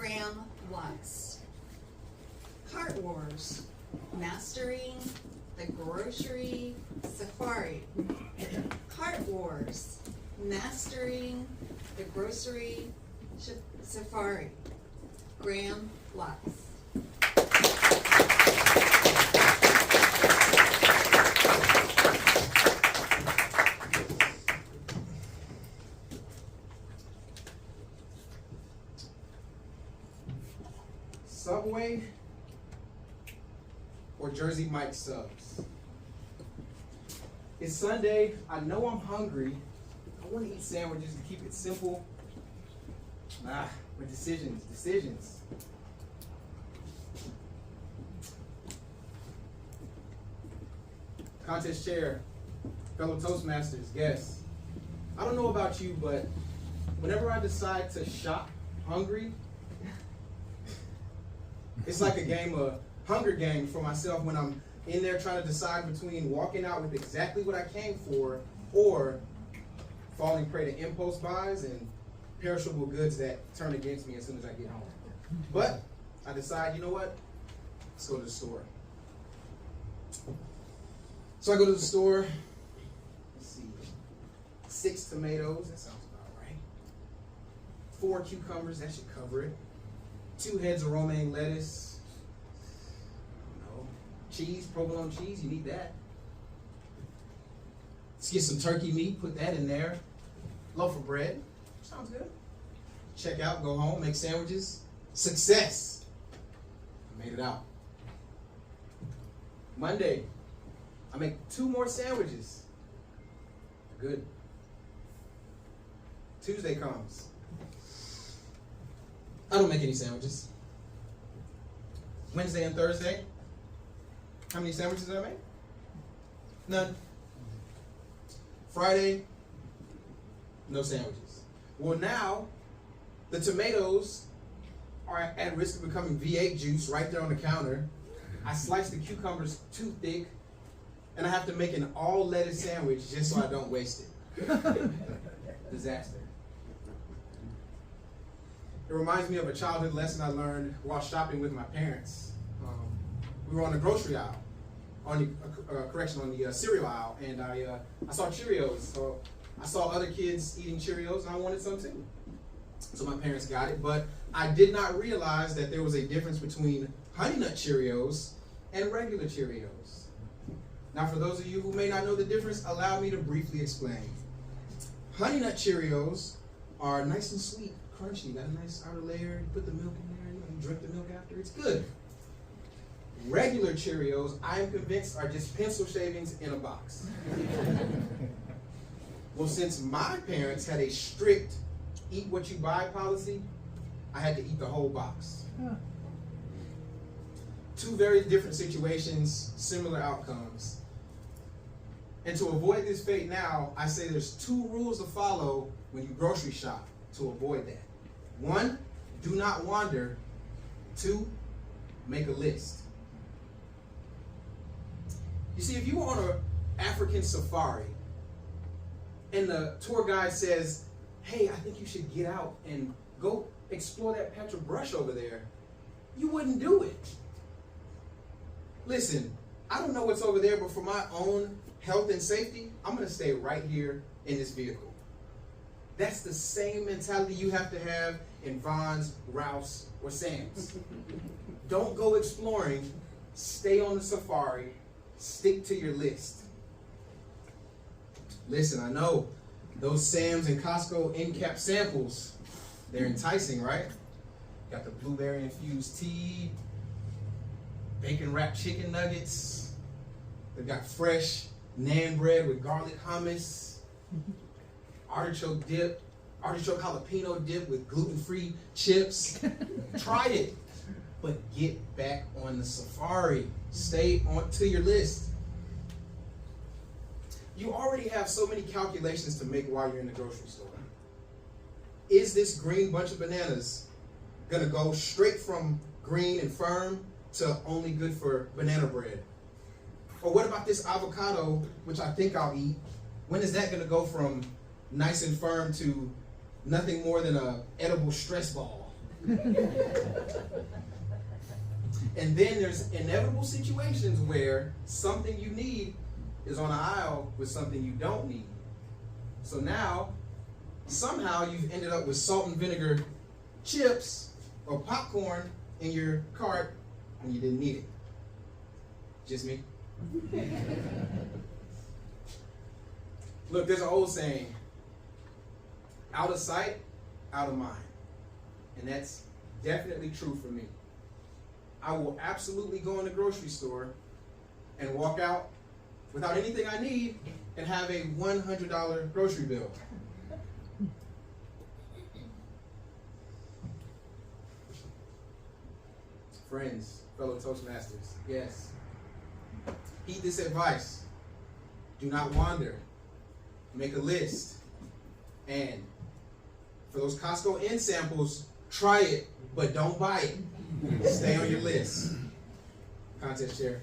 Graham Watts. Cart Wars, Mastering the Grocery Safari. Cart Wars, Mastering the Grocery Safari. Graham Watts. Subway or Jersey Mike's subs? It's Sunday. I know I'm hungry. I want to eat sandwiches to keep it simple. But decisions. Contest chair, fellow Toastmasters, guests. I don't know about you, but whenever I decide to shop hungry, it's like a game of Hunger Games for myself when I'm in there trying to decide between walking out with exactly what I came for or falling prey to impulse buys and perishable goods that turn against me as soon as I get home. But I decide, you know what? Let's go to the store. So I go to the store. Let's see. 6 tomatoes. That sounds about right. 4 cucumbers. That should cover it. 2 heads of romaine lettuce. I don't know. Cheese, provolone cheese. You need that. Let's get some turkey meat. Put that in there. Loaf of bread. Sounds good. Check out, go home, make sandwiches. Success. I made it out. Monday, I make 2 more sandwiches. Good. Tuesday comes. I don't make any sandwiches. Wednesday and Thursday, how many sandwiches did I make? None. Friday, no sandwiches. Well, now, the tomatoes are at risk of becoming V8 juice right there on the counter. I sliced the cucumbers too thick, and I have to make an all lettuce sandwich just so I don't waste it. Disaster. It reminds me of a childhood lesson I learned while shopping with my parents. We were on the grocery aisle, on the cereal aisle, and I saw Cheerios. So I saw other kids eating Cheerios, and I wanted some too. So my parents got it, but I did not realize that there was a difference between Honey Nut Cheerios and regular Cheerios. Now, for those of you who may not know the difference, allow me to briefly explain. Honey Nut Cheerios are nice and sweet, crunchy. You got a nice outer layer. You put the milk in there. You drink the milk after. It's good. Regular Cheerios, I am convinced, are just pencil shavings in a box. Well, since my parents had a strict eat what you buy policy, I had to eat the whole box. Huh. 2 very different situations, similar outcomes. And to avoid this fate now, I say there's 2 rules to follow when you grocery shop to avoid that. 1, do not wander. 2, make a list. You see, if you were on an African safari and the tour guide says, hey, I think you should get out and go explore that patch of brush over there, you wouldn't do it. Listen, I don't know what's over there, but for my own health and safety, I'm going to stay right here in this vehicle. That's the same mentality you have to have in Vons, Rouse, or Sam's. Don't go exploring. Stay on the safari. Stick to your list. Listen, I know those Sam's and Costco end cap samples, they're enticing, right? Got the blueberry infused tea, bacon wrapped chicken nuggets. They've got fresh naan bread with garlic hummus, artichoke dip, artichoke jalapeno dip with gluten-free chips. Try it, but get back on the safari. Stay on to your list. You already have so many calculations to make while you're in the grocery store. Is this green bunch of bananas gonna go straight from green and firm to only good for banana bread? Or what about this avocado, which I think I'll eat? When is that gonna go from nice and firm to nothing more than a edible stress ball? And then there's inevitable situations where something you need is on the aisle with something you don't need. So now, somehow you've ended up with salt and vinegar chips or popcorn in your cart when you didn't need it. Just me? Look, there's an old saying, out of sight, out of mind. And that's definitely true for me. I will absolutely go in the grocery store and walk out without anything I need and have a $100 grocery bill. Friends, fellow Toastmasters, yes. Heed this advice. Do not wander. Make a list. And for those Costco end samples, try it, but don't buy it. Stay on your list. Contest chair.